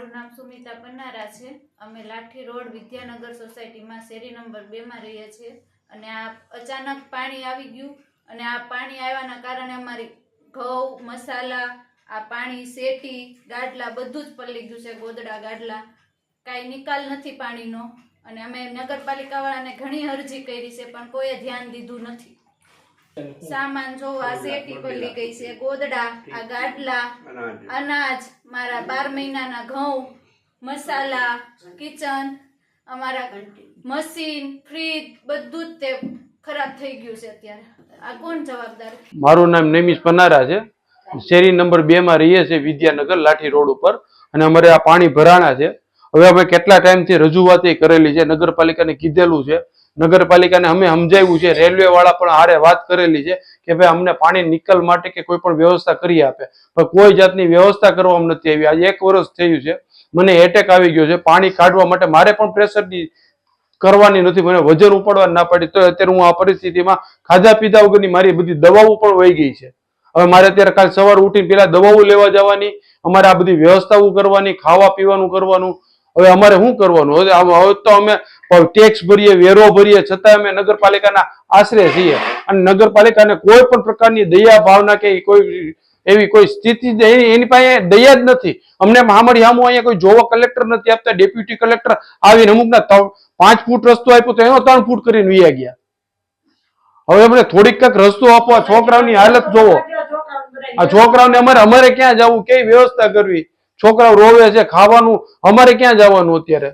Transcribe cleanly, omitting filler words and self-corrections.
મારું નામ સુમિતા પન્નારા છે। અમે લાઠી રોડ વિદ્યાનગર સોસાયટીમાં શેરી નંબર 2 માં રહીએ છીએ અને આ અચાનક પાણી આવી ગયું અને આ પાણી આવ્યાના કારણે અમારી ઘઉં મસાલા આ પાણી શેટી ગાડલા બધું જ પલળી ગયું છે। ગોદડા ગાડલા કાંઈ નિકાલ નથી પાણીનો અને અમે નગરપાલિકાવાળાને ઘણી અરજી કરી છે પણ કોઈએ ધ્યાન દીધું નથી। सामान जो आ सेटी पल्ली गई से गोदड़ा आ गाडला अनाज मारा 12 महीना ना घऊं मसाला किचन अमारा मशीन फ्रीज बधुं ज ते खराब થઈ ગયું છે। અત્યારે આ કોણ જવાબદાર? મારું નામ નેમિશ પન્નારા છે। શેરી નંબર 2 માં રહીએ છીએ વિદ્યાનગર લાઠી રોડ ઉપર અને અમારે આ પાણી ભરાણા છે। હવે અમે કેટલા ટાઈમથી રજૂઆત કરેલી છે, નગરપાલિકાને કીધેલું છે, નગરપાલિકાને અમે સમજાવ્યું છે, રેલવે વાળા પણ હારે વાત કરેલી છે કે ભાઈ અમને પાણી નિકાલ માટે કે કોઈ પણ વ્યવસ્થા કરી આપે, પણ કોઈ જાતની વ્યવસ્થા કરવામાં નથી આવી। આજે 1 વર્ષ થયું છે, મને એટેક આવી ગયો છે। પાણી કાઢવા માટે મારે પણ પ્રેશરની કરવાની નથી, મને વજન ઉપાડવા ના પાડી તો અત્યારે હું આ પરિસ્થિતિમાં ખાધા પીધા વગરની મારી બધી દવાઓ પણ વહી ગઈ છે। હવે મારે અત્યારે કાલ સવારે ઉઠીને પેલા દવાઓ લેવા જવાની, અમારે આ બધી વ્યવસ્થાઓ કરવાની, ખાવા પીવાનું કરવાનું। હવે અમારે શું કરવાનું? હવે તો અમે ટેક્સ ભરીએ, વેરો ભરીએ, છતાં અમે નગરપાલિકાના આશરે છીએ અને નગરપાલિકાને કોઈ પણ પ્રકારની દયા ભાવના કે કોઈ એવી કોઈ સ્થિતિ એની પાસે દયા જ નથી। અમને મહામડી સામું અહીંયા કોઈ જોવા કલેક્ટર નથી આપતા। ડેપ્યુટી કલેક્ટર આવીને અમુકના 5 ફૂટ રસ્તો આપ્યો તો એનો 3 ફૂટ કરીને વયા ગયા। હવે અમને થોડીક કંઈક રસ્તો આપો। છોકરાઓની હાલત જોવો, આ છોકરાઓને અમારે ક્યાં જવું, કઈ વ્યવસ્થા કરવી? છોકરાઓ રોવે છે, ખાવાનું અમારે ક્યાં જવાનું અત્યારે?